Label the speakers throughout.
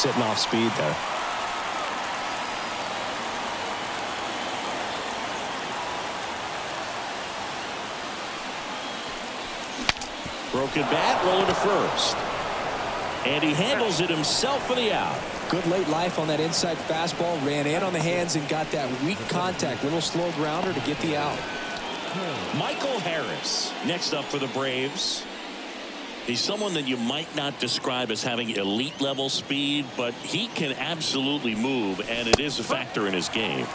Speaker 1: sitting off speed there.
Speaker 2: Broken bat, rolling to first. And he handles it himself for the out.
Speaker 1: Good late life on that inside fastball. Ran in on the hands and got that weak contact. Little slow grounder to get the out.
Speaker 2: Michael Harris next up for the Braves. He's someone that you might not describe as having elite level speed, but he can absolutely move, and it is a factor in his game.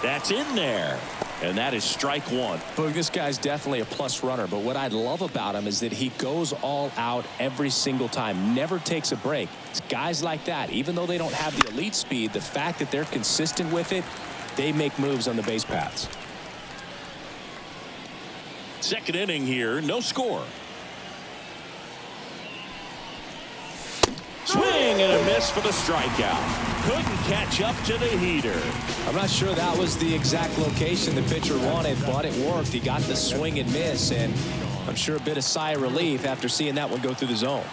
Speaker 2: That's in there. And that is strike one.
Speaker 1: Look, this guy's definitely a plus runner, but what I love about him is that he goes all out every single time, never takes a break. It's guys like that, even though they don't have the elite speed, the fact that they're consistent with it, they make moves on the base paths.
Speaker 2: Second inning here, no score. Swing and a miss for the strikeout. Couldn't catch up to the heater.
Speaker 1: I'm not sure that was the exact location the pitcher wanted, but it worked. He got the swing and miss, and I'm sure a bit of sigh of relief after seeing that one go through the zone.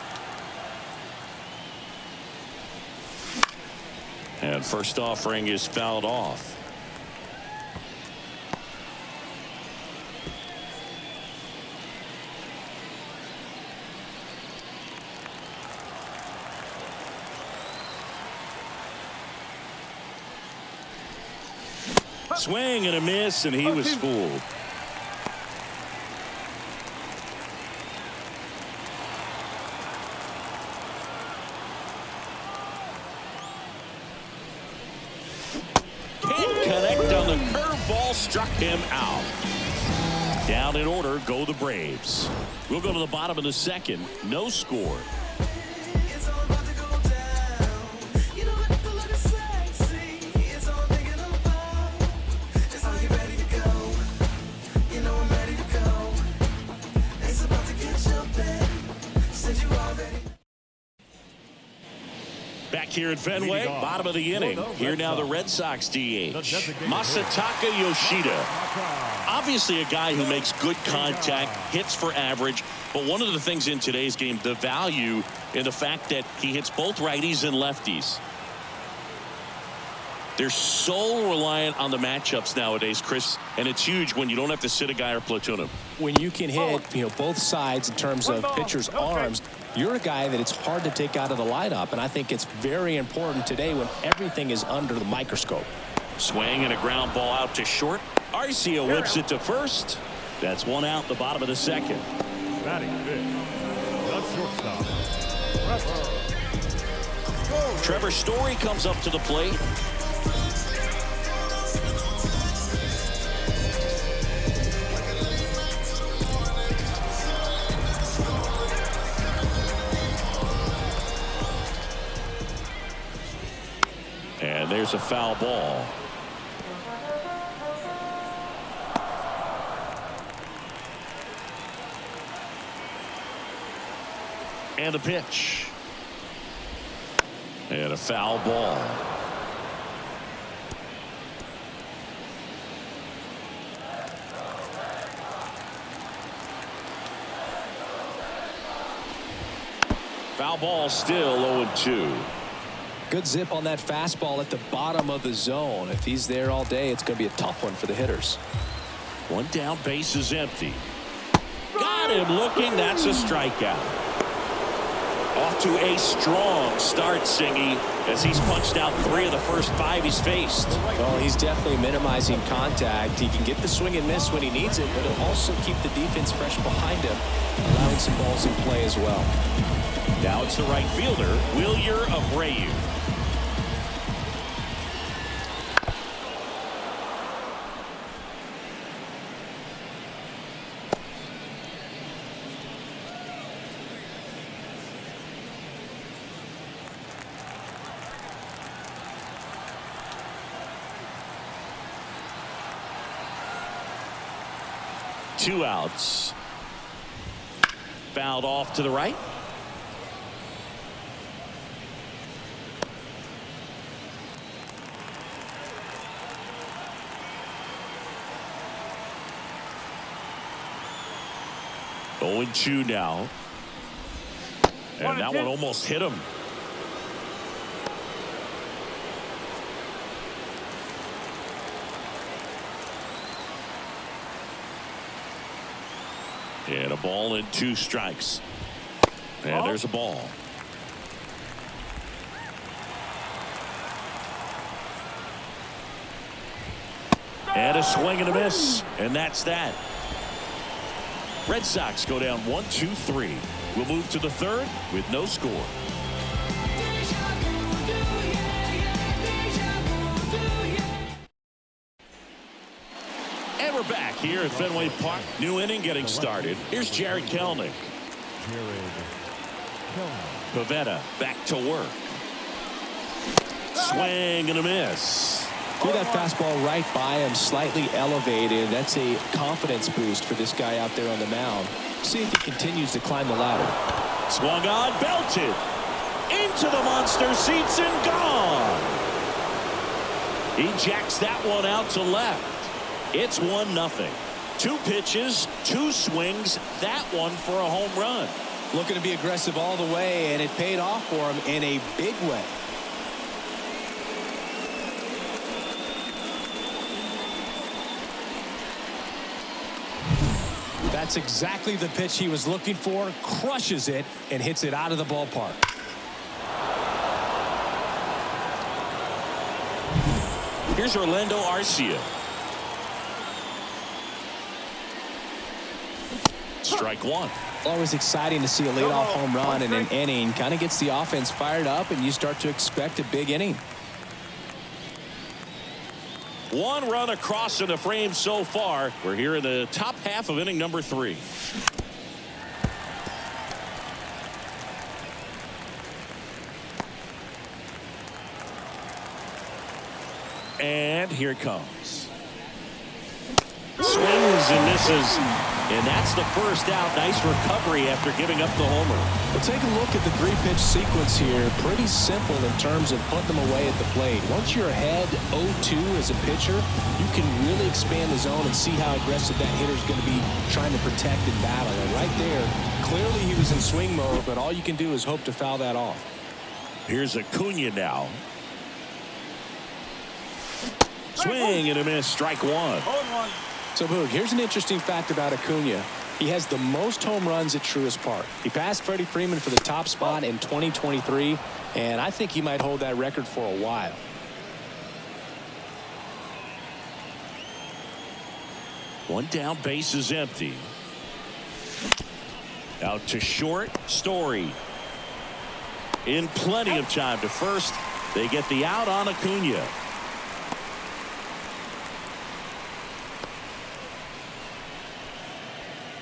Speaker 2: And first offering is fouled off. Swing and a miss, and he was fooled. Can't connect on the curveball, struck him out. Down in order go the Braves. We'll go to the bottom of the second. No score. Back here at Fenway, bottom of the inning. Here now the Red Sox DH, Masataka Yoshida. Obviously a guy who makes good contact, hits for average, but one of the things in today's game, the value in the fact that he hits both righties and lefties. They're so reliant on the matchups nowadays, Chris, and it's huge when you don't have to sit a guy or platoon him.
Speaker 1: When you can hit, both sides in terms of pitchers' arms, you're a guy that it's hard to take out of the lineup, and I think it's very important today when everything is under the microscope.
Speaker 2: Swing and a ground ball out to short. Arcia whips it to first. That's one out, the bottom of the second.
Speaker 3: Batting fifth, the shortstop,
Speaker 2: Trevor Story comes up to the plate. And there's a foul ball. And a pitch. And a foul ball. Foul ball, still 0-2.
Speaker 1: Good zip on that fastball at the bottom of the zone. If he's there all day, it's going to be a tough one for the hitters.
Speaker 2: One down, base is empty. Got him looking. That's a strikeout. Off to a strong start, Singy, as he's punched out 3 of the first 5 he's faced.
Speaker 1: Well, he's definitely minimizing contact. He can get the swing and miss when he needs it, but he'll also keep the defense fresh behind him, allowing some balls in play as well.
Speaker 2: Now it's the right fielder, Wilyer Abreu. Two outs. Fouled off to the right. Oh, 0-2 now. And that one almost hit him. And a ball and 2 strikes. And there's a ball. And a swing and a miss. And that's that. Red Sox go down 1-2-3. We'll move to the 3rd with no score. And we're back here at Fenway Park. New inning getting started. Here's Jared Kelenic. Pivetta back to work. Swing and a miss.
Speaker 1: Threw that fastball right by him, slightly elevated. That's a confidence boost for this guy out there on the mound. See if he continues to climb the ladder.
Speaker 2: Swung on, belted. Into the monster seats and gone. He jacks that one out to left. It's 1-0. 2 pitches, 2 swings. That one for a home run.
Speaker 1: Looking to be aggressive all the way, and it paid off for him in a big way. That's exactly the pitch he was looking for. Crushes it and hits it out of the ballpark.
Speaker 2: Here's Orlando Arcia. Strike 1.
Speaker 1: Always exciting to see a leadoff home run in an inning. Kind of gets the offense fired up, and you start to expect a big inning.
Speaker 2: 1 run across in the frame so far. We're here in the top half of inning number 3. And here it comes. Swings and misses. And that's the first out. Nice recovery after giving up the homer.
Speaker 1: Well, take a look at the 3-pitch sequence here. Pretty simple in terms of putting them away at the plate. Once you're ahead 0-2 as a pitcher, you can really expand the zone and see how aggressive that hitter is going to be trying to protect and battle. And right there, clearly he was in swing mode, but all you can do is hope to foul that off.
Speaker 2: Here's Acuna now. Swing and a miss. Strike 1.
Speaker 1: So, Boog, here's an interesting fact about Acuna. He has the most home runs at Truist Park. He passed Freddie Freeman for the top spot in 2023, and I think he might hold that record for a while.
Speaker 2: One down, base is empty. Out to short, Story. In plenty of time to first. They get the out on Acuna.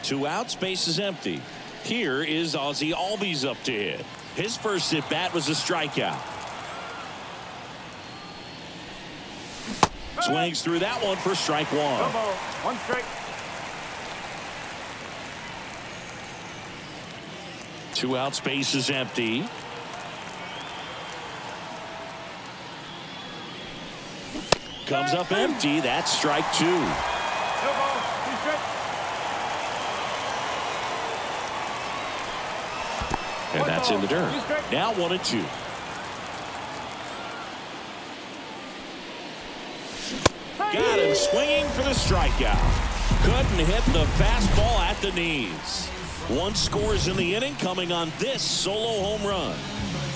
Speaker 2: Two outs, base is empty. Here is Ozzie Albies up to hit. His first at bat was a strikeout. Swings through that one for strike 1.
Speaker 3: 1 strike.
Speaker 2: 2 outs, base is empty. Comes up empty. That's strike 2. And that's in the dirt. Now 1-2. Got him swinging for the strikeout. Couldn't hit the fastball at the knees. 1 scores in the inning coming on this solo home run.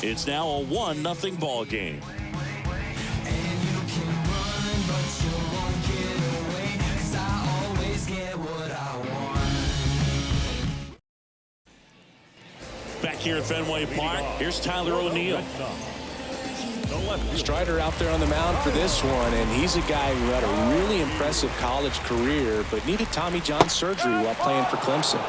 Speaker 2: It's now a 1-0 ball game. Back here at Fenway Park, here's Tyler O'Neill.
Speaker 1: Strider out there on the mound for this one, and he's a guy who had a really impressive college career but needed Tommy John surgery while playing for Clemson.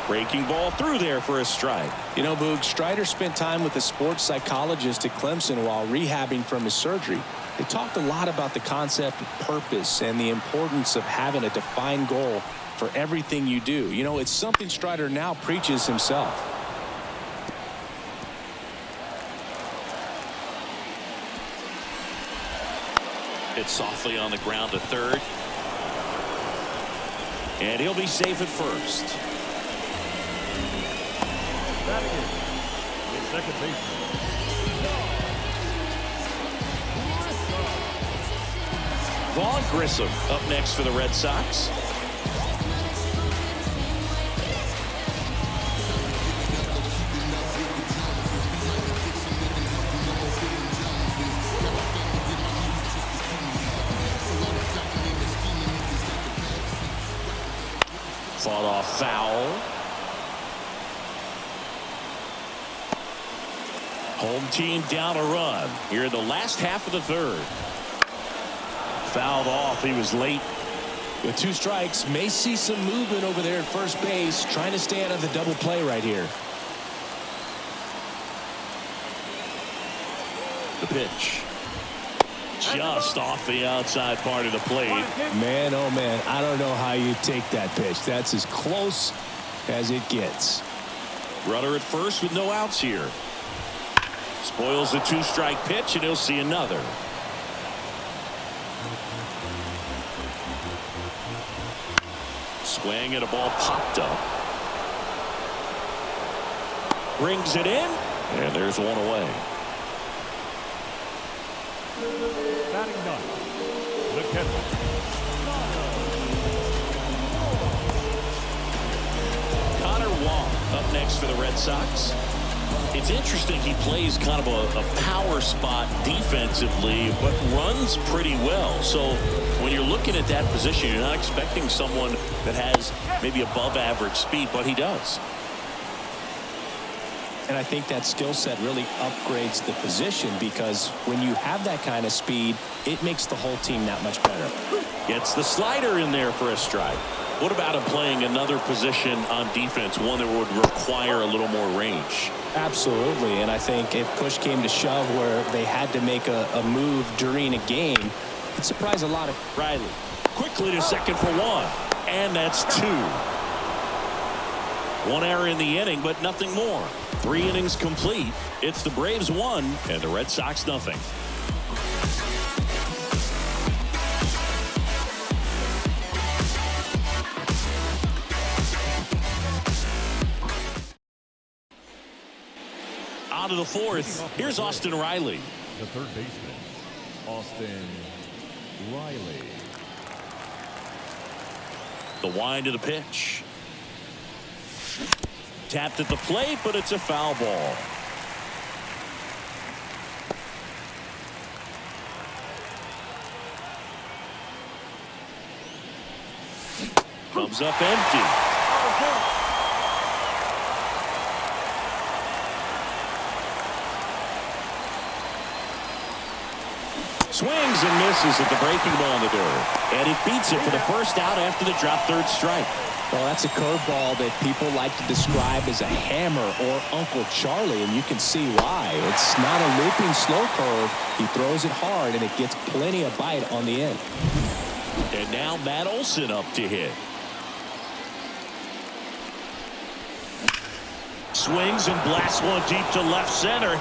Speaker 2: Breaking ball through there for a strike.
Speaker 1: You know, Boog, Strider spent time with a sports psychologist at Clemson while rehabbing from his surgery. They talked a lot about the concept of purpose and the importance of having a defined goal for everything you do. You know, it's something Strider now preaches himself.
Speaker 2: Hit softly on the ground to third. And he'll be safe at first.
Speaker 3: Second base.
Speaker 2: Vaughn Grissom up next for the Red Sox. Fought off foul. Home team down a run here in the last half of the third. Fouled off. He was late.
Speaker 1: With 2 strikes, may see some movement over there at first base, trying to stay out of the double play right here.
Speaker 2: The pitch. Just off the outside part of the plate.
Speaker 1: Man, oh man, I don't know how you take that pitch. That's as close as it gets.
Speaker 2: Runner at first with no outs here. Spoils the 2-strike pitch, and he'll see another. Swing and a ball popped up. Brings it in, and there's one away.
Speaker 3: Batting ninth, the catcher,
Speaker 2: Connor Wong up next for the Red Sox. It's interesting, he plays kind of a power spot defensively, but runs pretty well. So when you're looking at that position, you're not expecting someone that has maybe above average speed, but he does.
Speaker 1: And I think that skill set really upgrades the position, because when you have that kind of speed, it makes the whole team that much better.
Speaker 2: Gets the slider in there for a strike. What about him playing another position on defense, one that would require a little more range?
Speaker 1: Absolutely, and I think if push came to shove where they had to make a move during a game, it'd surprise a lot of.
Speaker 2: Riley quickly to second for 1, and that's 2. 1 error in the inning, but nothing more. 3 innings complete. It's the Braves 1 and the Red Sox nothing. On to the 4th. Here's Austin Riley.
Speaker 3: the third baseman, Austin Riley.
Speaker 2: The wind of the pitch. Tapped at the plate, but it's a foul ball. Comes up empty. Swings and misses at the breaking ball in the dirt. And he beats it for the first out after the drop third strike.
Speaker 1: Well, that's a curveball that people like to describe as a hammer or Uncle Charlie, and you can see why. It's not a looping slow curve. He throws it hard, and it gets plenty of bite on the end.
Speaker 2: And now Matt Olson up to hit. Swings and blasts one deep to left center.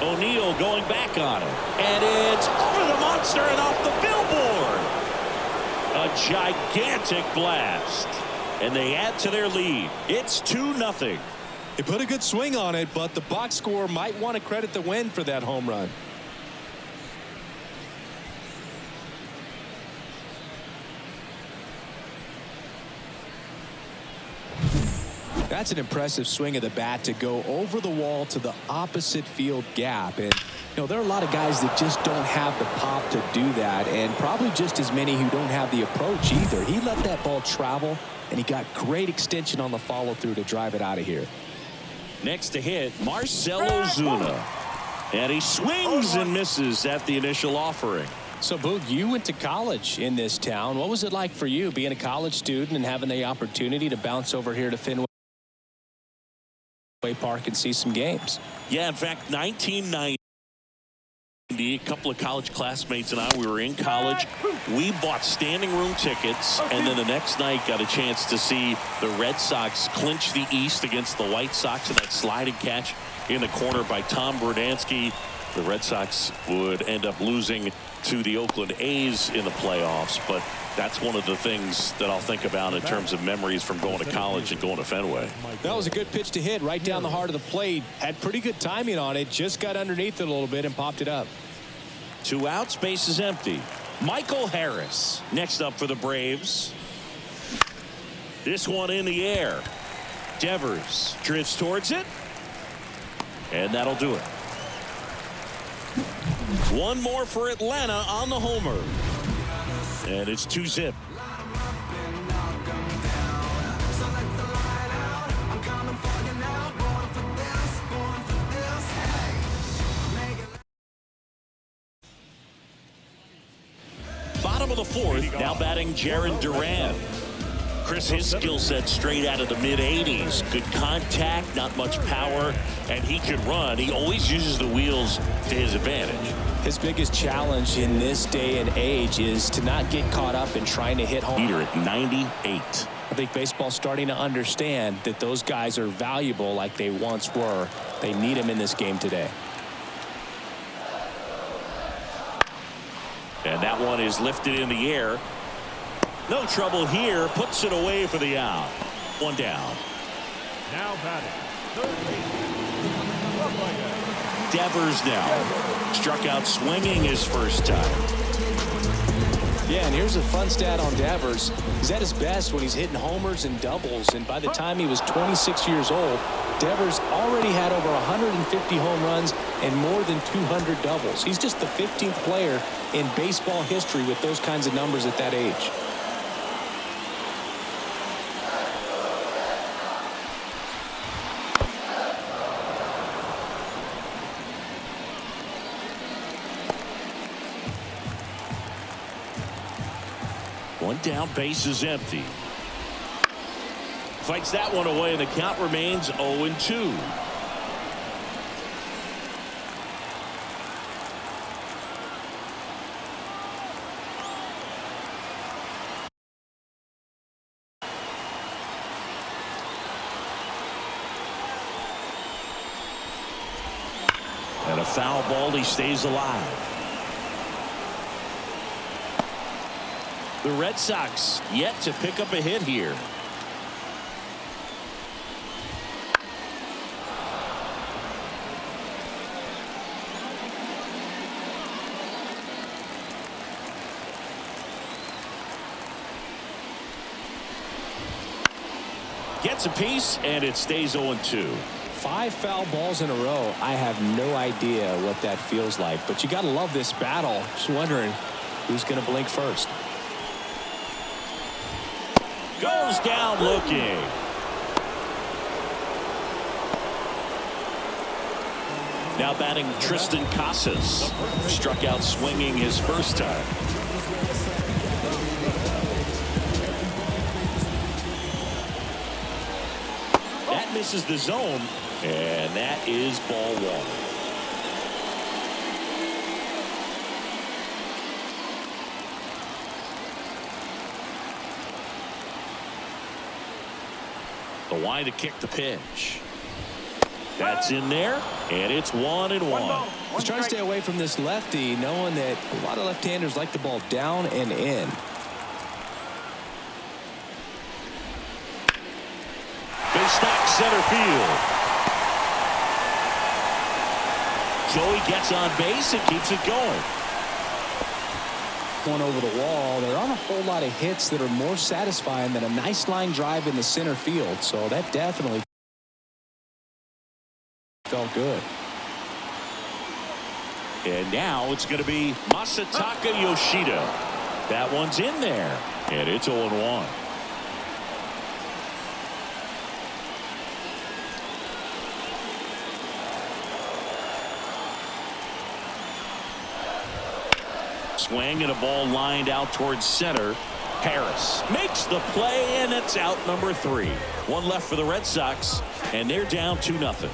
Speaker 2: O'Neill going back on it. And it's over the monster and off the billboard. A gigantic blast. And they add to their lead. It's 2-0.
Speaker 1: They put a good swing on it, but the box score might want to credit the wind for that home run. That's an impressive swing of the bat to go over the wall to the opposite field gap. And, you know, there are a lot of guys that just don't have the pop to do that, and probably just as many who don't have the approach either. He let that ball travel, and he got great extension on the follow-through to drive it out of here.
Speaker 2: Next to hit, Marcell Ozuna. And he swings and misses at the initial offering.
Speaker 1: So, Boog, you went to college in this town. What was it like for you being a college student and having the opportunity to bounce over here to Fenway Park and see some games?
Speaker 2: Yeah, in fact, 1990, a couple of college classmates and I, we were in college. We bought standing room tickets, and then the next night got a chance to see the Red Sox clinch the East against the White Sox in that sliding catch in the corner by Tom Berdansky. The Red Sox would end up losing to the Oakland A's in the playoffs, but that's one of the things that I'll think about in terms of memories from going to college and going to Fenway.
Speaker 1: That was a good pitch to hit right down the heart of the plate. Had pretty good timing on it. Just got underneath it a little bit and popped it up.
Speaker 2: 2 outs, base is empty. Michael Harris next up for the Braves. This one in the air. Devers drifts towards it. And that'll do it. One more for Atlanta on the homer. And it's 2-zip. Bottom of the fourth. Now batting Jarren Duran. Chris, his skill set straight out of the mid-80s. Good contact, not much power, and he can run. He always uses the wheels to his advantage.
Speaker 1: His biggest challenge in this day and age is to not get caught up in trying to hit home.
Speaker 2: Leader at 98.
Speaker 1: I think baseball's starting to understand that those guys are valuable like they once were. They need them in this game today.
Speaker 2: And that one is lifted in the air. No trouble here. Puts it away for the out. One down.
Speaker 3: Now batting, third baseman,
Speaker 2: Devers now. Struck out swinging his first time.
Speaker 1: Yeah, and here's a fun stat on Devers. He's at his best when he's hitting homers and doubles, and by the time he was 26 years old, Devers already had over 150 home runs and more than 200 doubles. He's just the 15th player in baseball history with those kinds of numbers at that age.
Speaker 2: One down, base is empty. Fights that one away, and the count remains 0-2. And a foul ball, he stays alive. The Red Sox yet to pick up a hit here. Gets a piece, and it stays 0-2.
Speaker 1: 5 foul balls in a row. I have no idea what that feels like, but you got to love this battle. Just wondering who's going to blink first.
Speaker 2: Goes down looking. Now batting Tristan Casas. Struck out swinging his first time. That misses the zone, and that is ball one. The line to kick the pitch. That's in there, and it's 1-1.
Speaker 1: He's trying to stay away from this lefty, knowing that a lot of left-handers like the ball down and in.
Speaker 2: Big stack center field. Joey gets on base and keeps it going.
Speaker 1: One over the wall. There aren't a whole lot of hits that are more satisfying than a nice line drive in the center field, so that definitely felt good.
Speaker 2: And now it's going to be Masataka Yoshida. That one's in there, and it's 0-1. Swing and a ball lined out towards center. Harris makes the play, and it's out number 3. One left for the Red Sox, and they're down 2-0.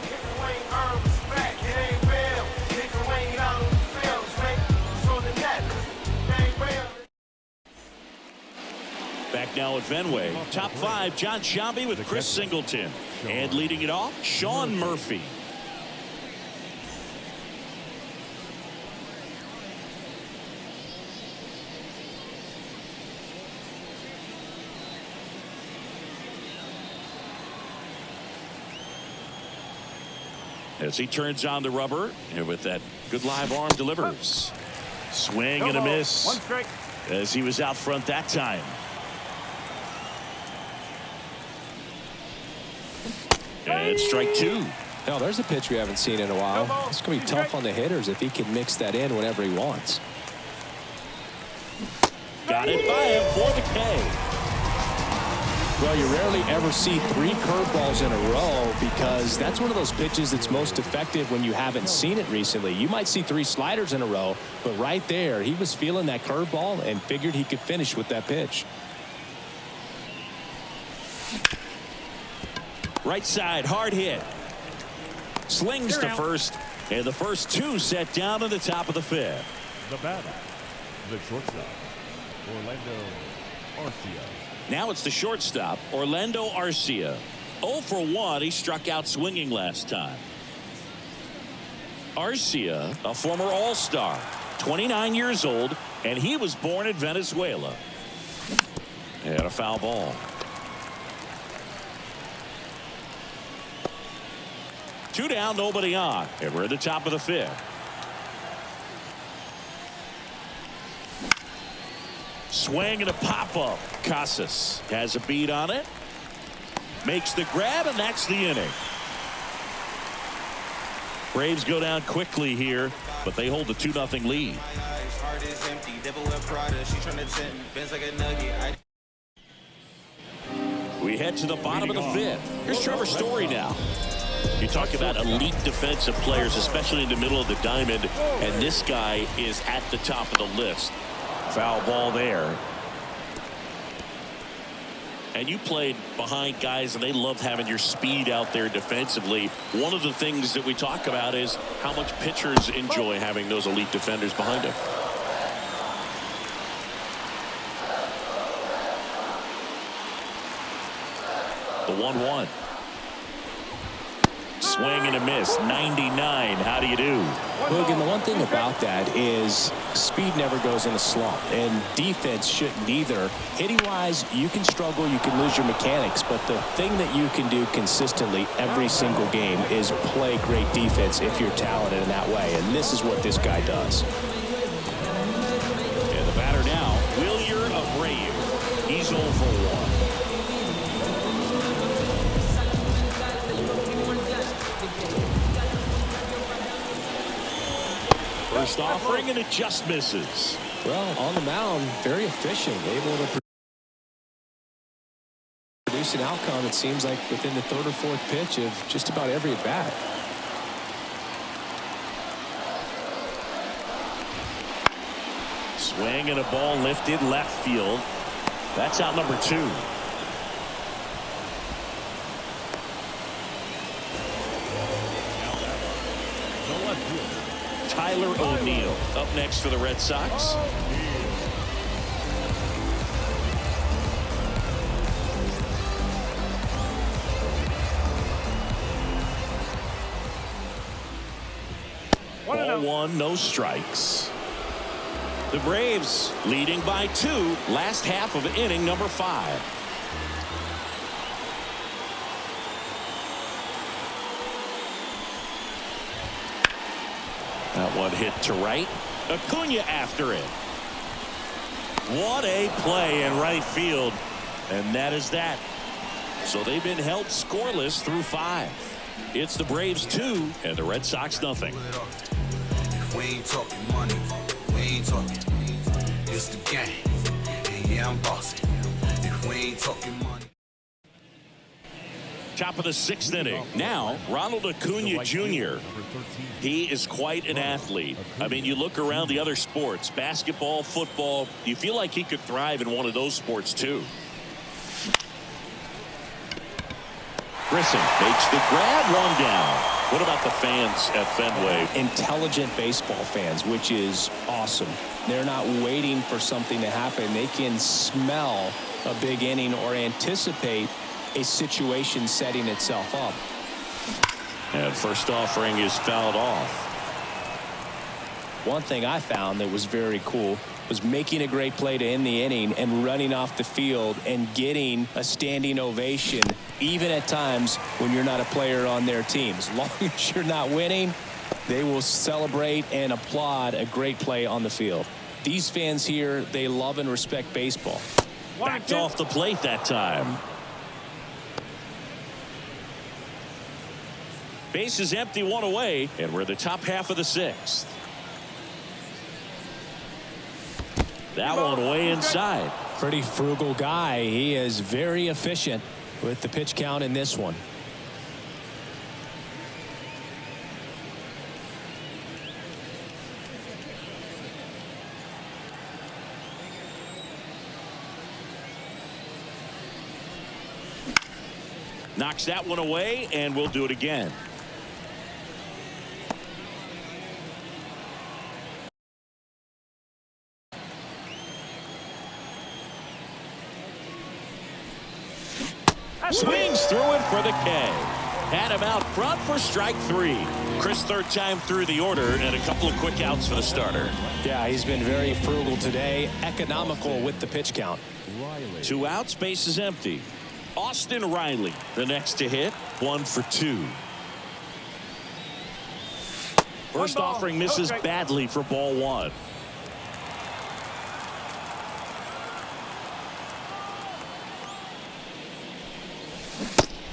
Speaker 2: Back now at Fenway. Top 5, John Sciambi with Chris Singleton. And leading it off, Sean Murphy. As he turns on the rubber, and with that good live arm delivers. Swing and a miss.
Speaker 3: One strike.
Speaker 2: As he was out front that time. And strike 2.
Speaker 1: Now there's a pitch we haven't seen in a while. It's going to be tough on the hitters if he can mix that in whenever he wants.
Speaker 2: Got it by him for the K.
Speaker 1: Well, you rarely ever see 3 curveballs in a row because that's one of those pitches that's most effective when you haven't seen it recently. You might see 3 sliders in a row, but right there, he was feeling that curveball and figured he could finish with that pitch.
Speaker 2: Right side, hard hit. Slings to first, and the first 2 set down in the top of the 5th.
Speaker 3: The batter, the shortstop, Orlando Arcia.
Speaker 2: Now it's the shortstop, Orlando Arcia. 0 for 1. He struck out swinging last time. Arcia, a former All-Star, 29 years old, and he was born in Venezuela. And a foul ball. 2 down, nobody on, and we're at the top of the 5th. Swing and a pop-up. Casas has a beat on it. Makes the grab, and that's the inning. Braves go down quickly here, but they hold the 2-0 lead. We head to the bottom of the 5th. Here's Trevor Story now. You talk about elite defensive players, especially in the middle of the diamond, and this guy is at the top of the list. Foul ball there. And you played behind guys, and they love having your speed out there defensively. One of the things that we talk about is how much pitchers enjoy having those elite defenders behind them. The 1-1. Swing and a miss. 99. How do you do?
Speaker 1: Look, and the one thing about that is speed never goes in a slump, and defense shouldn't either. Hitting-wise, you can struggle, you can lose your mechanics, but the thing that you can do consistently every single game is play great defense if you're talented in that way, and this is what this guy does.
Speaker 2: And the batter now, Wilyer Abreu. He's 0 for 1. First offering, and it just misses.
Speaker 1: Well, on the mound, very efficient, able to produce an outcome, it seems like, within the 3rd or 4th pitch of just about every at bat.
Speaker 2: Swing and a ball lifted left field. That's out number 2. Tyler O'Neill up next for the Red Sox. Ball 1, no strikes. The Braves leading by 2, last half of inning number 5. That one hit to right. Acuna after it. What a play in right field. And that is that. So they've been held scoreless through 5. It's the Braves 2 and the Red Sox nothing.
Speaker 4: If we ain't talking money, we ain't talking. It's the game. And yeah, I'm bossing. If we ain't talking money.
Speaker 2: Top of the 6th inning. Now, Ronald Acuna Jr. He is quite an athlete. I mean, you look around the other sports, basketball, football, you feel like he could thrive in one of those sports too. Grissom makes the grab, 1 down. What about the fans at Fenway?
Speaker 1: Intelligent baseball fans, which is awesome. They're not waiting for something to happen. They can smell a big inning or anticipate a situation setting itself up.
Speaker 2: And first offering is fouled off.
Speaker 1: One thing I found that was very cool was making a great play to end the inning and running off the field and getting a standing ovation, even at times when you're not a player on their team. As long as you're not winning, they will celebrate and applaud a great play on the field. These fans here, they love and respect baseball.
Speaker 2: Backed off the plate that time. Base is empty, 1 away, and we're the top half of the 6th. That one way inside.
Speaker 1: Pretty frugal guy. He is very efficient with the pitch count in this one.
Speaker 2: Knocks that one away, and we'll do it again. Swings through it for the K. Had him out front for strike 3. Chris, third time through the order, and a couple of quick outs for the starter.
Speaker 1: Yeah, he's been very frugal today. Economical with the pitch count.
Speaker 2: 2 outs, base is empty. Austin Riley, the next to hit, 1 for 2. First offering misses badly for ball 1.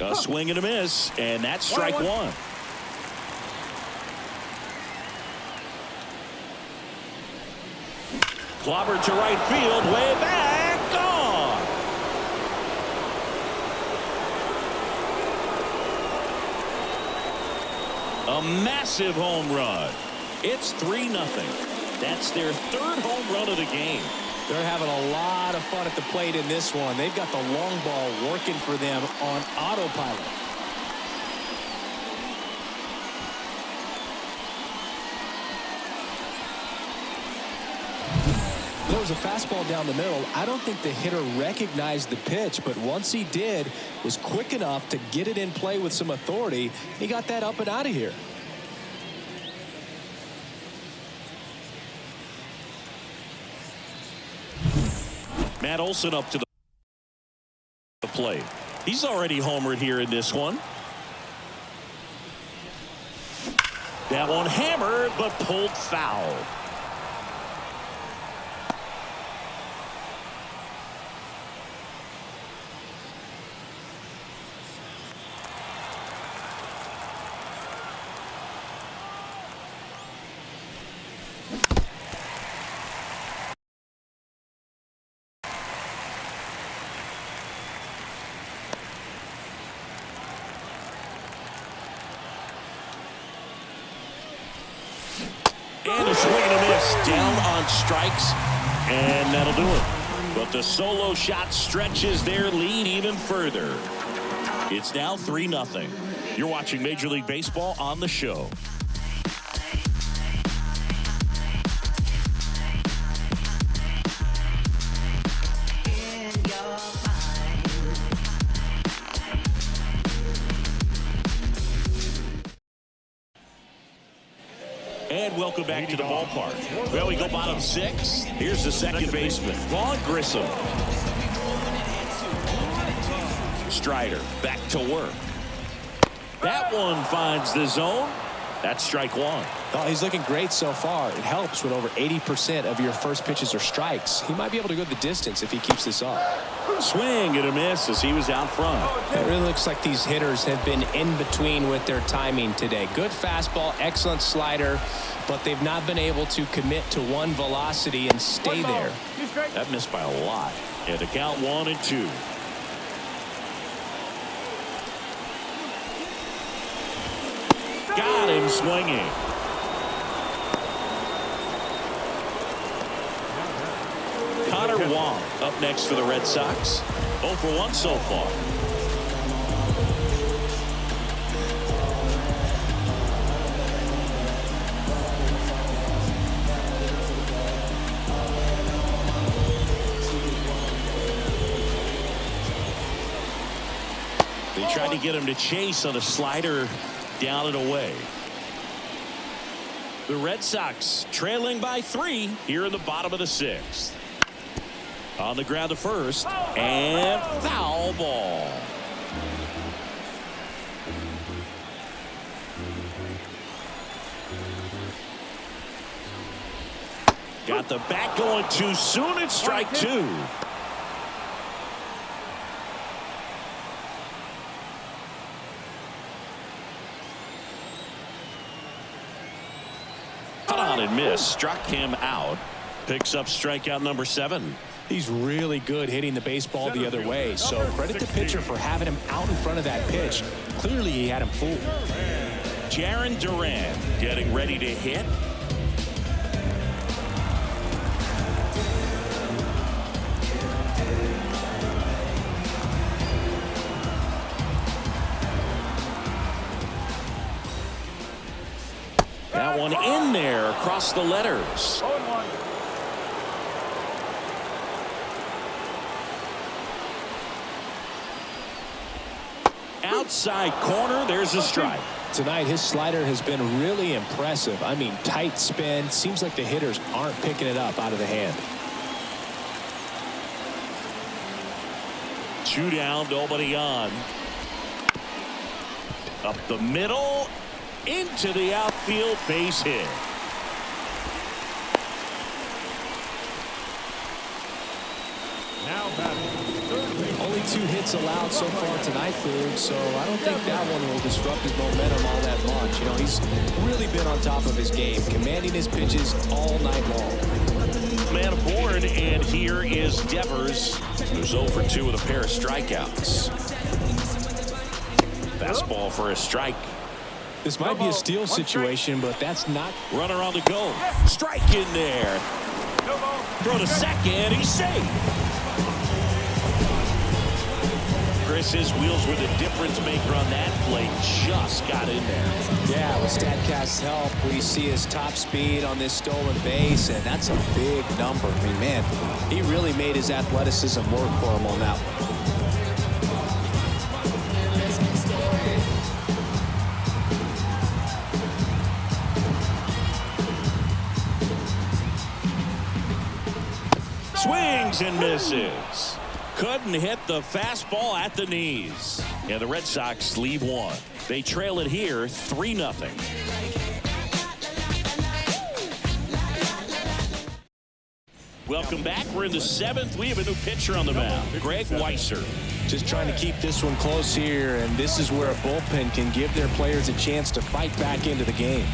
Speaker 2: A swing and a miss, and that's strike 1. Clobbered to right field, way back, gone. A massive home run. It's 3-0. That's their 3rd home run of the game.
Speaker 1: They're having a lot of fun at the plate in this one. They've got the long ball working for them on autopilot. There was a fastball down the middle. I don't think the hitter recognized the pitch, but once he did, was quick enough to get it in play with some authority. He got that up and out of here.
Speaker 2: Matt Olson up to the plate. He's already homered here in this one. That one hammered, but pulled foul. And a swing and a miss down on strikes, and that'll do it. But the solo shot stretches their lead even further. It's now 3-0. You're watching Major League Baseball on the show. And welcome back to the ballpark. Well, we go bottom 6. Here's the second baseman, Vaughn Grissom. Strider back to work. That one finds the zone. That's strike 1.
Speaker 1: Oh, he's looking great so far. It helps when over 80% of your first pitches are strikes. He might be able to go the distance if he keeps this up.
Speaker 2: Swing and a miss as he was out front.
Speaker 1: It really looks like these hitters have been in between with their timing today. Good fastball, excellent slider, but they've not been able to commit to one velocity and stay there.
Speaker 2: That missed by a lot. And the count 1-2. Got him swinging. Connor Wong up next for the Red Sox. 0 for 1 so far. They tried to get him to chase on a slider down and away. The Red Sox trailing by 3 here in the bottom of the 6th. On the ground to first, and foul ball. Got the bat going too soon. It's strike 2. Cut on and miss. Struck him out. Picks up strikeout number 7.
Speaker 1: He's really good hitting the baseball the other way, so credit the pitcher for having him out in front of that pitch. Clearly, he had him fooled.
Speaker 2: Jarren Duran getting ready to hit. That one in there across the letters. Outside corner, there's a strike.
Speaker 1: Tonight, his slider has been really impressive. I mean, tight spin. Seems like the hitters aren't picking it up out of the hand.
Speaker 2: 2 down, nobody on. Up the middle, into the outfield, base hit.
Speaker 3: Now batting.
Speaker 1: Only 2 hits allowed so far tonight, Boog, so I don't think that one will disrupt his momentum all that much. You know, he's really been on top of his game, commanding his pitches all night long.
Speaker 2: Man aboard, and here is Devers, who's 0 for 2 with a pair of strikeouts. Fastball for a strike.
Speaker 1: This might be a steal situation, but that's not.
Speaker 2: Runner on the go. Strike in there. Throw to second. He's safe. Chris, his wheels were the difference maker on that play. Just got in there.
Speaker 1: Yeah, with StatCast's help, we see his top speed on this stolen base, and that's a big number. I mean, man, he really made his athleticism work for him on that one.
Speaker 2: Swings and misses. Couldn't hit the fastball at the knees. Yeah, the Red Sox lead 1. They trail it here 3-0. Welcome back. We're in the 7th. We have a new pitcher on the mound, Greg Weisser.
Speaker 1: Just trying to keep this one close here, and this is where a bullpen can give their players a chance to fight back into the game.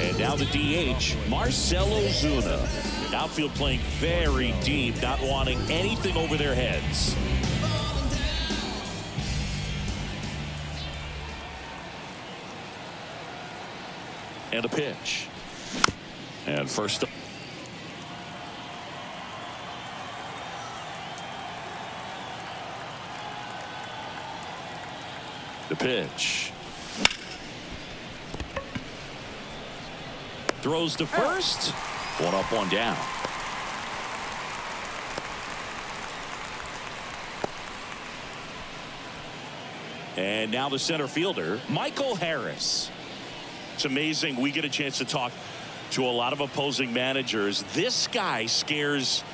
Speaker 2: And now the DH, Marcell Ozuna. Outfield playing very deep, not wanting anything over their heads. And a pitch. And first up. The pitch. Throws to first. 1 up, 1 down. And now the center fielder, Michael Harris. It's amazing. We get a chance to talk to a lot of opposing managers. This guy scares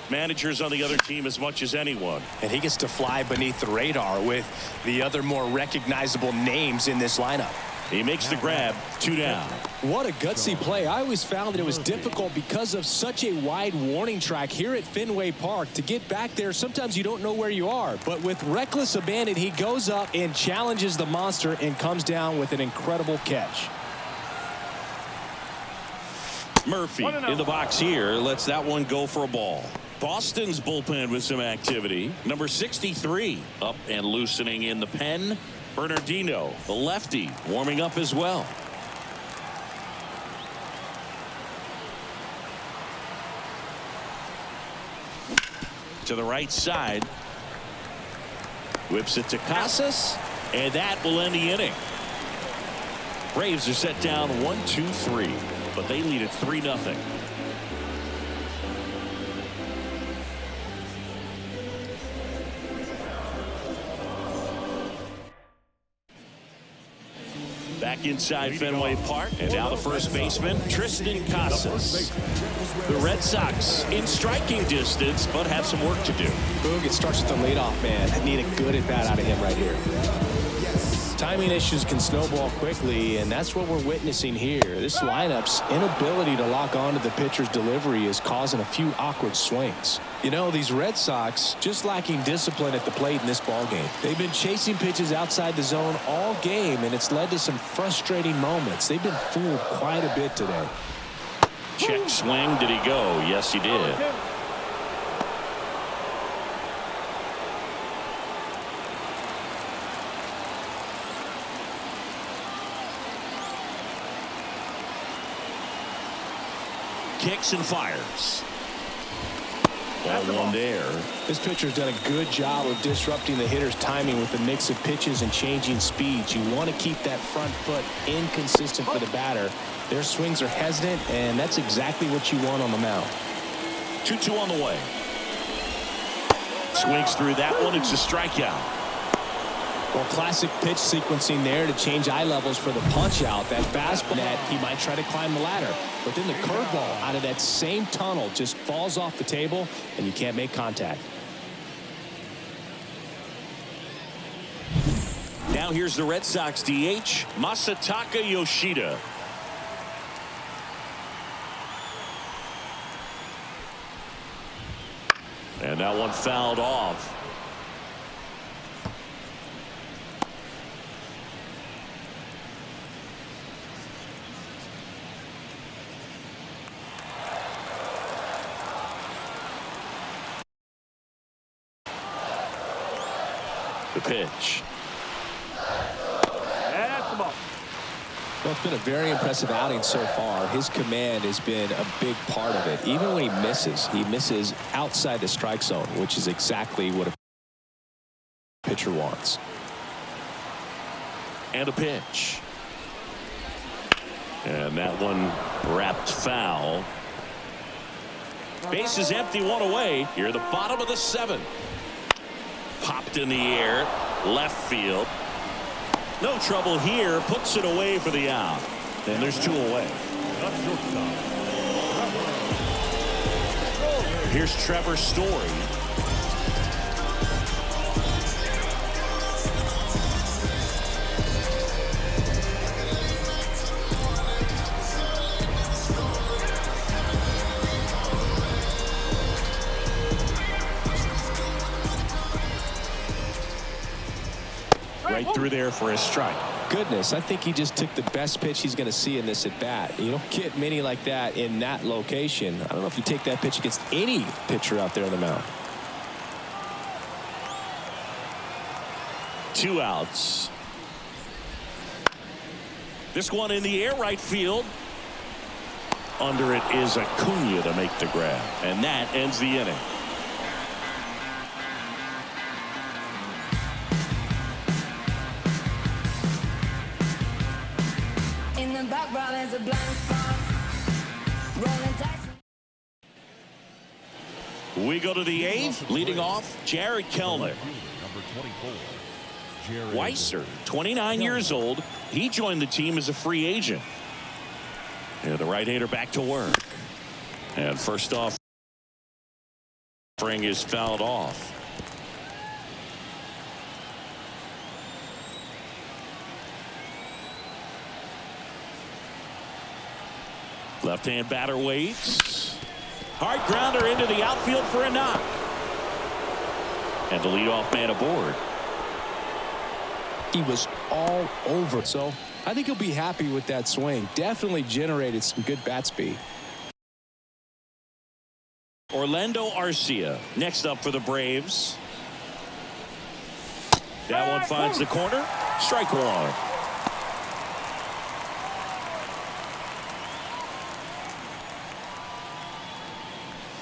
Speaker 2: managers on the other team as much as anyone.
Speaker 1: And he gets to fly beneath the radar with the other more recognizable names in this lineup.
Speaker 2: He makes the grab. 2 down.
Speaker 1: What a gutsy play. I always found that it was difficult because of such a wide warning track here at Fenway Park. To get back there, sometimes you don't know where you are. But with reckless abandon, he goes up and challenges the monster and comes down with an incredible catch.
Speaker 2: Murphy in the box here lets that one go for a ball. Boston's bullpen with some activity. Number 63 up and loosening in the pen. Bernardino, the lefty, warming up as well. To the right side. Whips it to Casas, and that will end the inning. Braves are set down 1-2-3, but they lead it 3-0. Back inside Fenway Park, and now the first baseman, Tristan Casas. The Red Sox in striking distance, but have some work to do.
Speaker 1: Boog, it starts with the leadoff man. I need a good at bat out of him right here.
Speaker 4: Yes.
Speaker 1: Timing issues can snowball quickly, and that's what we're witnessing here. This lineup's inability to lock onto the pitcher's delivery is causing a few awkward swings. You know, these Red Sox just lacking discipline at the plate in this ballgame. They've been chasing pitches outside the zone all game, and it's led to some frustrating moments. They've been fooled quite a bit today.
Speaker 2: Check swing. Did he go? Yes, he did. Kicks and fires. Ball one there.
Speaker 1: This pitcher's done a good job of disrupting the hitter's timing with the mix of pitches and changing speeds. You want to keep that front foot inconsistent for the batter. Their swings are hesitant, and that's exactly what you want on the mound.
Speaker 2: 2-2 on the way. Swings through that one. It's a strikeout.
Speaker 1: Well, classic pitch sequencing there to change eye levels for the punch out. That fastball net, he might try to climb the ladder, but then the curveball out of that same tunnel just falls off the table, and you can't make contact.
Speaker 2: Now here's the Red Sox DH, Masataka Yoshida. And that one fouled off. The pitch.
Speaker 3: That's the ball.
Speaker 1: Well, it's been a very impressive outing so far. His command has been a big part of it. Even when he misses outside the strike zone, which is exactly what a pitcher wants.
Speaker 2: And a pitch. And that one wrapped foul. Base is empty, one away. Here at the bottom of the seventh. Popped in the air, left field. No trouble here, puts it away for the out. And there's two away. Here's Trevor Story. Right through there for a strike.
Speaker 1: Goodness, I think he just took the best pitch he's going to see in this at bat. You don't get many like that in that location. I don't know if you take that pitch against any pitcher out there on the mound.
Speaker 2: 2 outs. This one in the air, right field. Under it is Acuna to make the grab, and that ends the inning.
Speaker 5: A blind spot. Rolling dice.
Speaker 2: We go to the eighth. Leading off, Jared Kellner. Weiser, 29 years old. He joined the team as a free agent. And the right-hander back to work. And first off, spring is fouled off. Left-hand batter waits. Hard grounder into the outfield for a knock. And the leadoff man aboard.
Speaker 1: He was all over, so I think he'll be happy with that swing. Definitely generated some good bat speed.
Speaker 2: Orlando Arcia next up for the Braves. That one finds the corner. Strike one.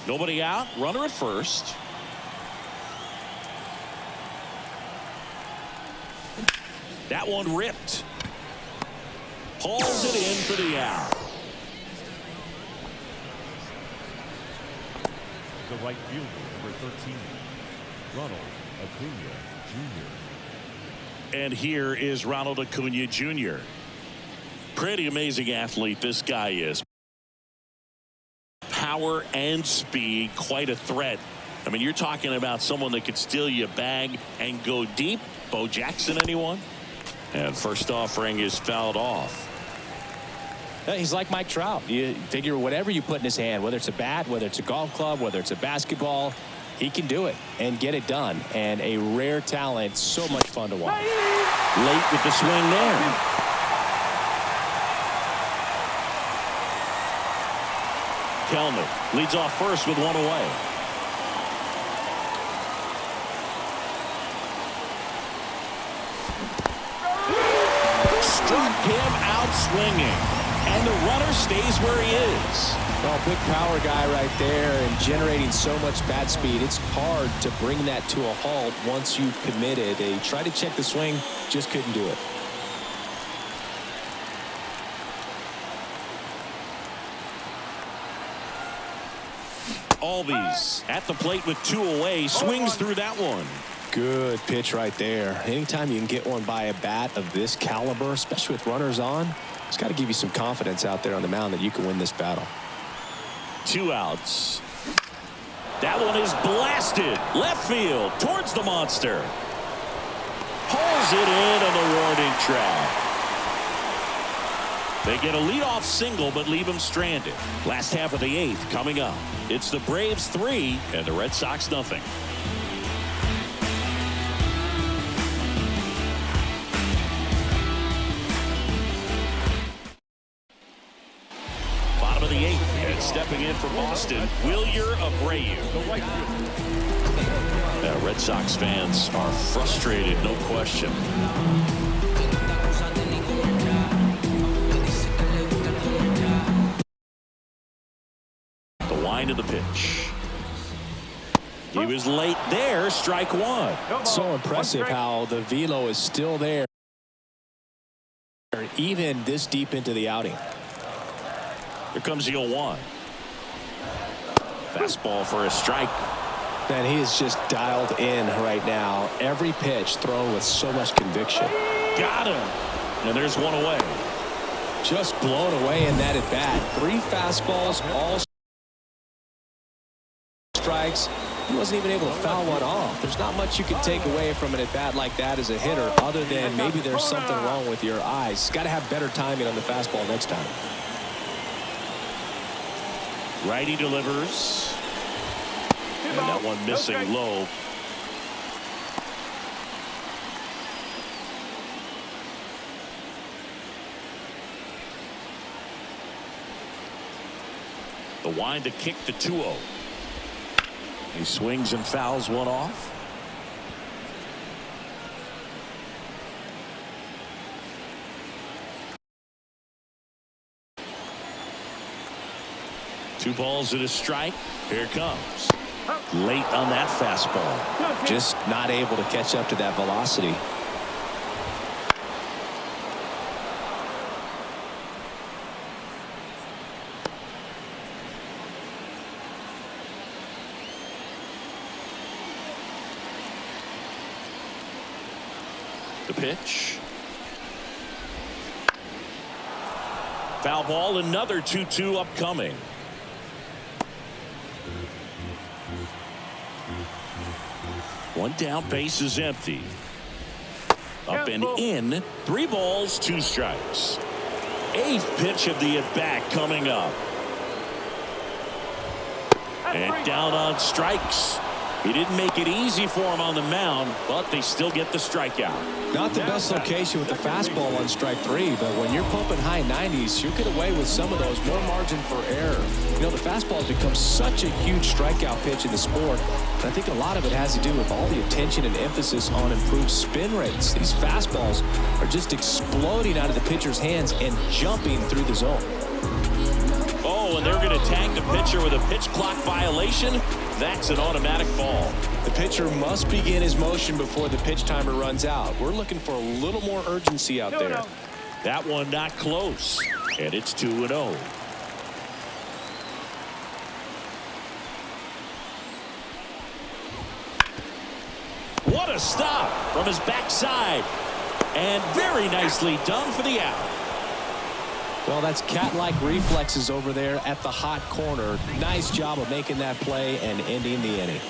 Speaker 2: Nobody out. Runner at first. That one ripped. Pulls it in for the out.
Speaker 3: The right fielder, number 13, Ronald Acuna Jr.
Speaker 2: And here is Ronald Acuna Jr. Pretty amazing athlete this guy is. Power and speed, quite a threat. I mean, you're talking about someone that could steal your bag and go deep. Bo Jackson, anyone? And first offering is fouled off.
Speaker 1: He's like Mike Trout. You figure whatever you put in his hand, whether it's a bat, whether it's a golf club, whether it's a basketball, he can do it and get it done. And a rare talent, so much fun to watch.
Speaker 2: Late with the swing there. Kelman leads off first with one away. Struck him out swinging, and the runner stays where he is.
Speaker 1: Well, big power guy right there and generating so much bat speed. It's hard to bring that to a halt once you've committed. They tried to check the swing, just couldn't do it.
Speaker 2: Albies at the plate with two away, swings through that one.
Speaker 1: Good pitch right there. Anytime you can get one by a bat of this caliber, especially with runners on, it's got to give you some confidence out there on the mound that you can win this battle.
Speaker 2: 2 outs. That one is blasted left field towards the monster. Pulls it in on the warning track. They get a leadoff single but leave him stranded. Last half of the 8th coming up. It's the Braves 3 and the Red Sox nothing. Bottom of the 8th, and stepping in for Boston, Wilyer Abreu. Red Sox fans are frustrated, no question. To the pitch. He was late there. Strike one.
Speaker 1: So impressive how the velo is still there even this deep into the outing.
Speaker 2: Here comes the 0-1. Fastball for a strike.
Speaker 1: And he is just dialed in right now. Every pitch thrown with so much conviction.
Speaker 2: Got him. And there's one away.
Speaker 1: Just blown away in that at bat. 3 fastballs, all strikes. He wasn't even able to foul one off. There's not much you can take away from an at bat like that as a hitter, other than maybe there's something wrong with your eyes. Got to have better timing on the fastball next time.
Speaker 2: Righty delivers. And that one missing low. The wind to kick the 2-0. He swings and fouls one off. Two balls and a strike. Here it comes. Late on that fastball.
Speaker 1: Just not able to catch up to that velocity.
Speaker 2: The pitch. Foul ball, another 2-2 upcoming. One down, base is empty. Up and in. 3 balls, 2 strikes. 8th pitch of the at-bat coming up. And down on strikes. He didn't make it easy for him on the mound, but they still get the strikeout.
Speaker 1: Not the best location with the fastball on strike 3, but when you're pumping high 90s, you'll get away with some of those. More margin for error. You know, the fastball has become such a huge strikeout pitch in the sport, and I think a lot of it has to do with all the attention and emphasis on improved spin rates. These fastballs are just exploding out of the pitcher's hands and jumping through the zone.
Speaker 2: Oh, and they're going to tag the pitcher with a pitch clock violation. That's an automatic ball.
Speaker 1: The pitcher must begin his motion before the pitch timer runs out. We're looking for a little more urgency out there.
Speaker 2: That one not close. And it's 2-0. What a stop from his backside. And very nicely done for the out.
Speaker 1: Well, that's cat-like reflexes over there at the hot corner. Nice job of making that play and ending the inning.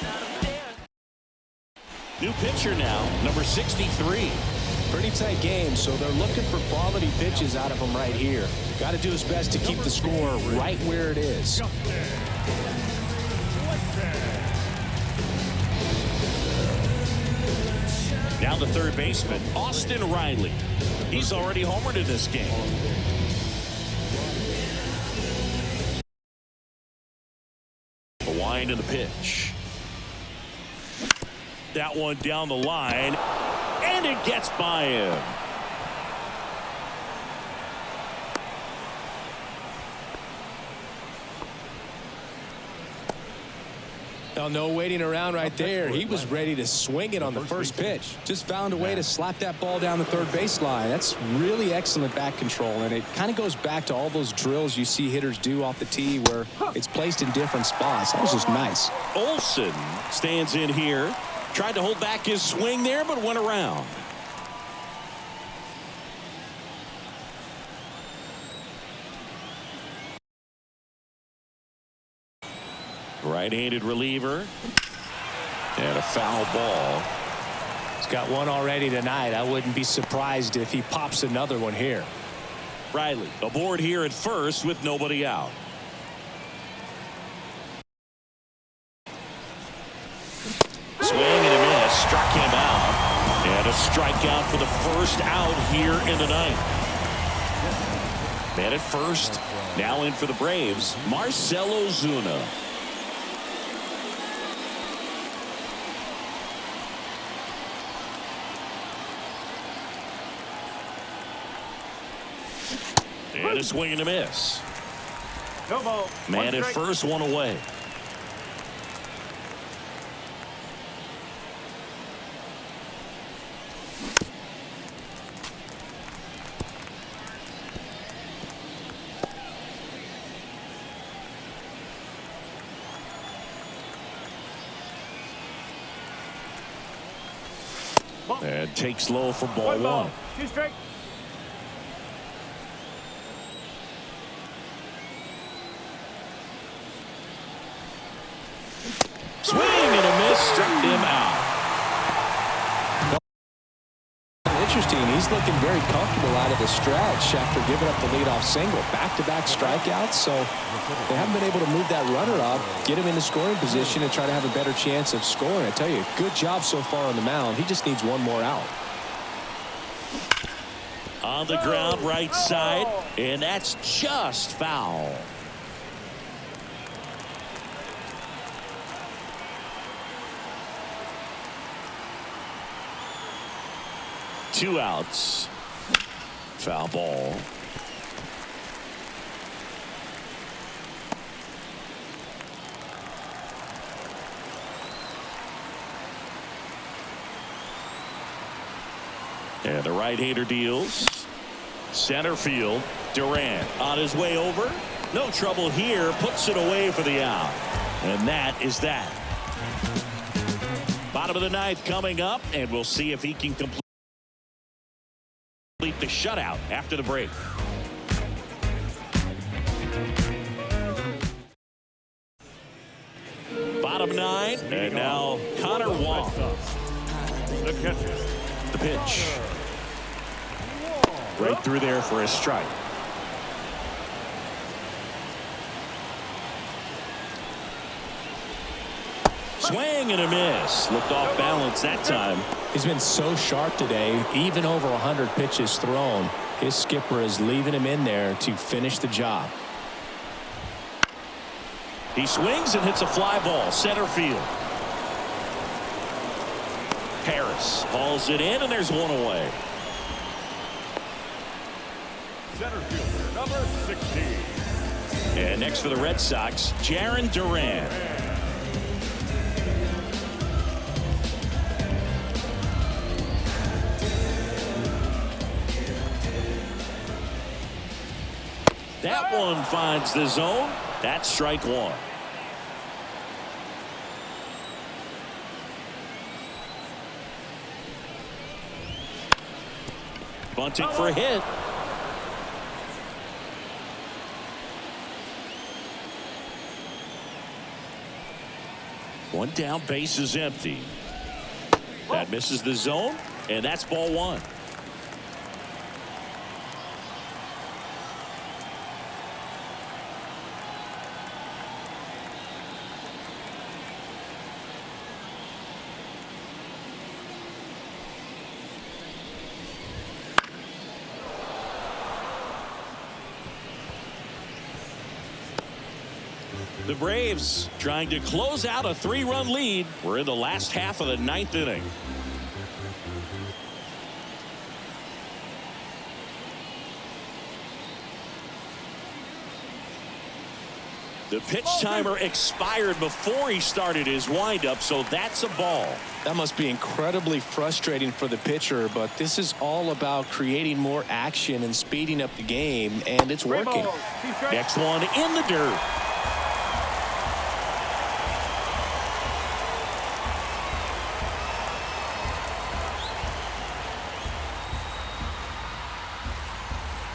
Speaker 2: New pitcher now, number 63.
Speaker 1: Pretty tight game, so they're looking for quality pitches out of him right here. Got to do his best to keep the score right where it is.
Speaker 2: Now the third baseman, Austin Riley. He's already homered in this game. A wind of the pitch. That one down the line, and it gets by him.
Speaker 1: Now, no waiting around right there. He was ready to swing it on the first pitch. Just found a way to slap that ball down the third baseline. That's really excellent back control, and it kind of goes back to all those drills you see hitters do off the tee where it's placed in different spots. That was just nice.
Speaker 2: Olsen stands in here. Tried to hold back his swing there, but went around. Right-handed reliever. And a foul ball.
Speaker 1: He's got one already tonight. I wouldn't be surprised if he pops another one here.
Speaker 2: Riley aboard here at first with nobody out. Swing and a miss. Struck him out. And a strikeout for the first out here in the ninth. Man at first. Now in for the Braves, Marcell Ozuna. And a swing and a miss. Man at first, one away. And takes low for ball one.
Speaker 3: 2 strike.
Speaker 2: Swing and a miss, struck him out.
Speaker 1: Interesting. He's looking very comfortable out of the stretch after giving up the leadoff single. Back-to-back strikeouts, so they haven't been able to move that runner up, get him in the scoring position, and try to have a better chance of scoring. I tell you, good job so far on the mound. He just needs one more out.
Speaker 2: On the ground, right side, and that's just foul. Two outs. Foul ball. And the right-hander deals. Center field. Durant on his way over. No trouble here. Puts it away for the out. And that is that. Bottom of the ninth coming up, and we'll see if he can complete the shutout after the break. Bottom nine, and now Connor Wong.
Speaker 3: The catcher.
Speaker 2: The pitch. Right through there for a strike. Swing and a miss. Looked off balance that time.
Speaker 1: He's been so sharp today, even over 100 pitches thrown. His skipper is leaving him in there to finish the job.
Speaker 2: He swings and hits a fly ball center field. Harris hauls it in, and there's one away.
Speaker 3: Center fielder, number 16.
Speaker 2: And next for the Red Sox, Jarren Duran. That one finds the zone. That's strike one. Bunting for a hit. One down, base is empty. That misses the zone, and that's ball one. The Braves trying to close out a 3-run lead. We're in the last half of the 9th inning. The pitch timer expired before he started his windup, so that's a ball.
Speaker 1: That must be incredibly frustrating for the pitcher, but this is all about creating more action and speeding up the game, and it's working.
Speaker 2: Next one in the dirt.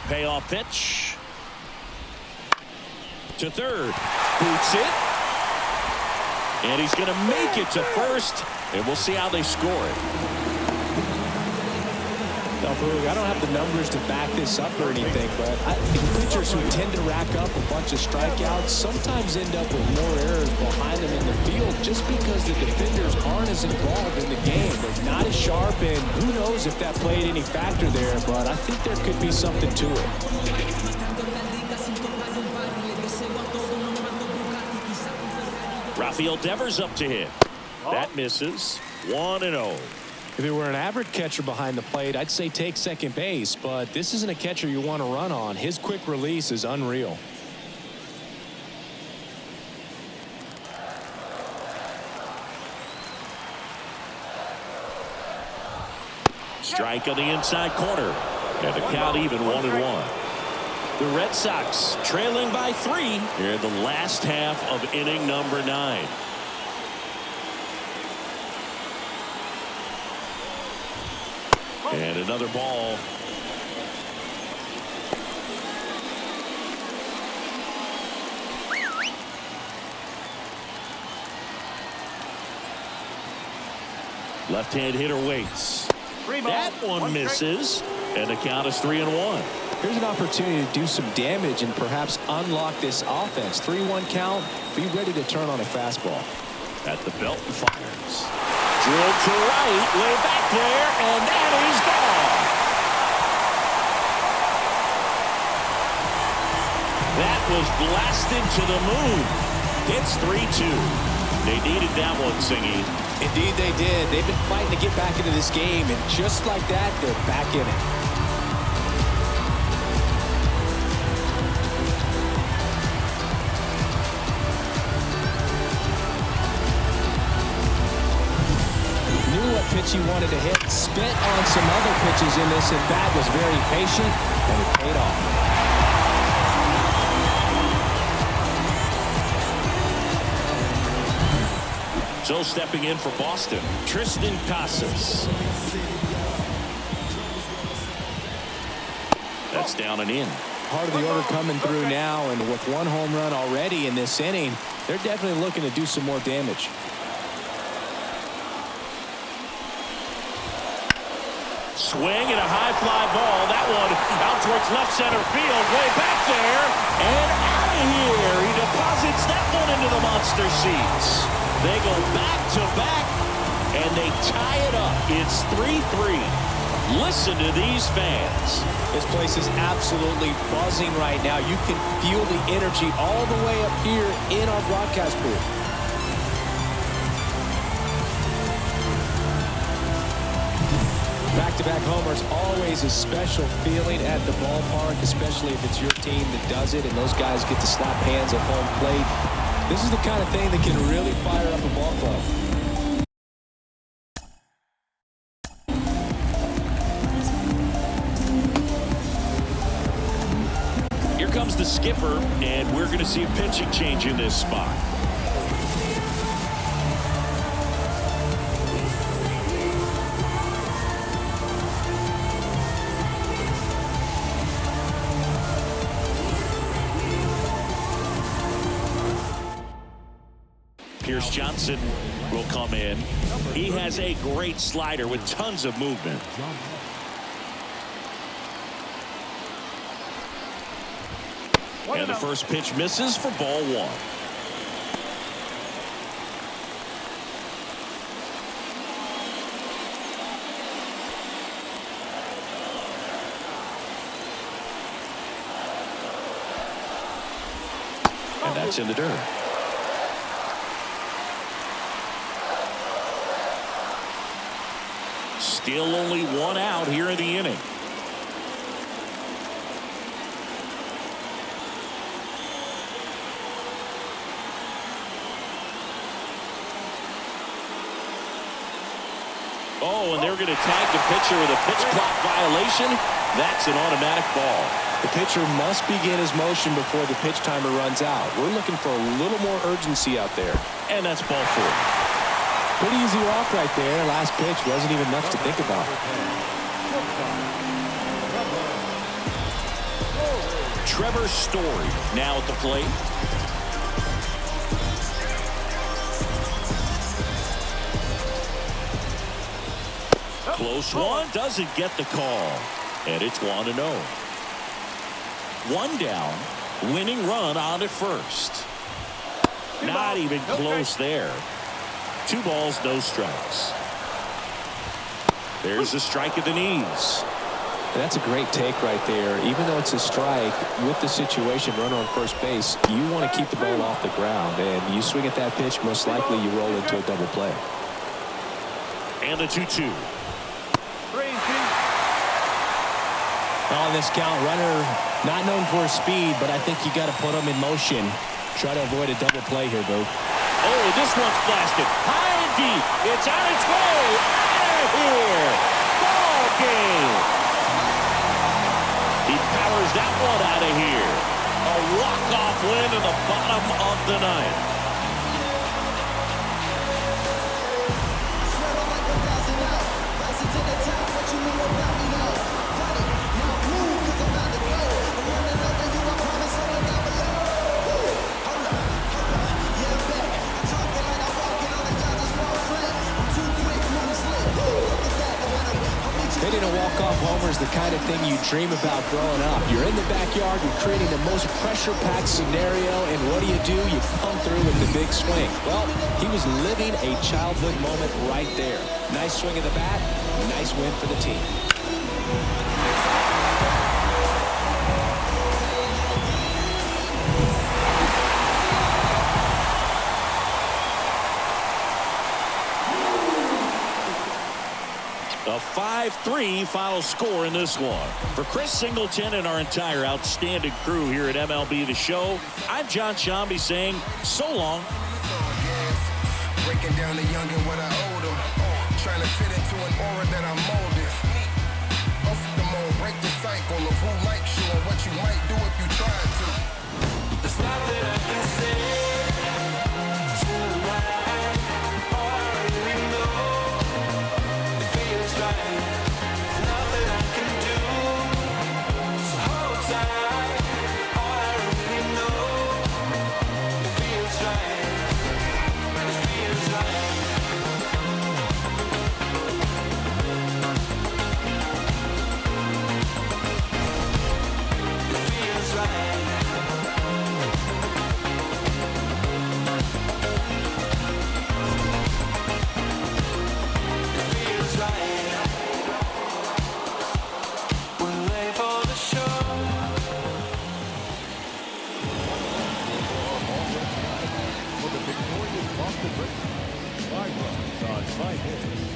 Speaker 2: Payoff pitch. To third. Boots it. And he's going to make it to first. And we'll see how they score it.
Speaker 1: Now, Boog, I don't have the numbers to back this up or anything, but I think pitchers who tend to rack up a bunch of strikeouts sometimes end up with more errors behind them in the field just because the defenders aren't as involved in the game. They're not as sharp, and who knows if that played any factor there, but I think there could be something to it.
Speaker 2: Rafael Devers up to hit. That misses. 1-0.
Speaker 1: If it were an average catcher behind the plate, I'd say take second base, but this isn't a catcher you want to run on. His quick release is unreal.
Speaker 2: Strike on the inside corner. And the count even 1-1. The Red Sox trailing by 3 here in the last half of inning number 9. And another ball. Left-hand hitter waits. That one misses. And the count is 3-1.
Speaker 1: Here's an opportunity to do some damage and perhaps unlock this offense. 3-1 count. Be ready to turn on a fastball.
Speaker 2: At the belt and fires. Drilled to right. Way back there. And that is gone. That was blasted to the moon. It's 3-2. They needed that one, Singy.
Speaker 1: Indeed they did. They've been fighting to get back into this game, and just like that, they're back in it. Pitch he wanted to hit, spit on some other pitches in this at bat, was very patient, and it paid off.
Speaker 2: So stepping in for Boston, Tristan Casas. That's down and in.
Speaker 1: Part of the order coming through now, and with 1 home run already in this inning, they're definitely looking to do some more damage.
Speaker 2: Swing and a high fly ball. That one out towards left center field. Way back there. And out of here. He deposits that one into the monster seats. They go back to back. And they tie it up. It's 3-3. Listen to these fans.
Speaker 1: This place is absolutely buzzing right now. You can feel the energy all the way up here in our broadcast booth. Back-to-back homers, always a special feeling at the ballpark, especially if it's your team that does it and those guys get to slap hands at home plate. This is the kind of thing that can really fire up a ball club.
Speaker 2: Here comes the skipper, and we're going to see a pitching change in this spot. Pierce Johnson will come in. He has a great slider with tons of movement. And the first pitch misses for ball 1. And that's in the dirt. Still only one out here in the inning. Oh, and they're going to tag the pitcher with a pitch clock violation. That's an automatic ball.
Speaker 1: The pitcher must begin his motion before the pitch timer runs out. We're looking for a little more urgency out there.
Speaker 2: And that's ball 4.
Speaker 1: Pretty easy walk right there. Last pitch wasn't even much to think about.
Speaker 2: Trevor Story now at the plate. Close one, doesn't get the call. And it's 1-0. 1 down, winning run on at first. Not even close there. 2 balls, no strikes. There's a strike at the knees.
Speaker 1: That's a great take right there. Even though it's a strike, with the situation, runner on first base, you want to keep the ball off the ground. And you swing at that pitch, most likely you roll into a double play.
Speaker 2: And the 2-2.
Speaker 1: On this count, runner not known for his speed, but I think you got to put him in motion. Try to avoid a double play here, Boo.
Speaker 2: Oh, this one's blasted. High and deep. It's on its way. Out of here. Ball game. He powers that one out of here. A walk-off win in the bottom of the ninth.
Speaker 1: Hitting a walk-off homer is the kind of thing you dream about growing up. You're in the backyard, you're creating the most pressure-packed scenario, and what do? You come through with the big swing. Well, he was living a childhood moment right there. Nice swing of the bat, nice win for the team.
Speaker 2: A 5-3 final score in this one. For Chris Singleton and our entire outstanding crew here at MLB The Show, I'm John Shambi saying so long.
Speaker 6: Breaking down the young and what I owe them. Trying to fit into an aura that I'm molded. Off the mold, break the cycle of who likes you and what you might do if you tried to. There's nothing I can say tonight. All I really know. There's nothing I can do, so hold tight. All I really know, it feels right. It feels right. It feels right. It feels right.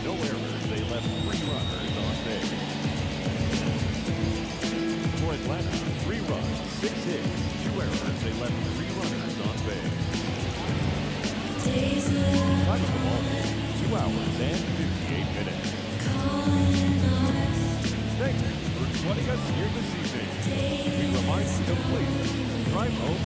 Speaker 3: No errors. They left 3 runners on base. For Atlanta, 3 runs, 6 hits, 2 errors. They left 3 runners on base. Time of the ball, 2 hours and 58 minutes. Thank you for joining us here this evening. We remind you to please drive home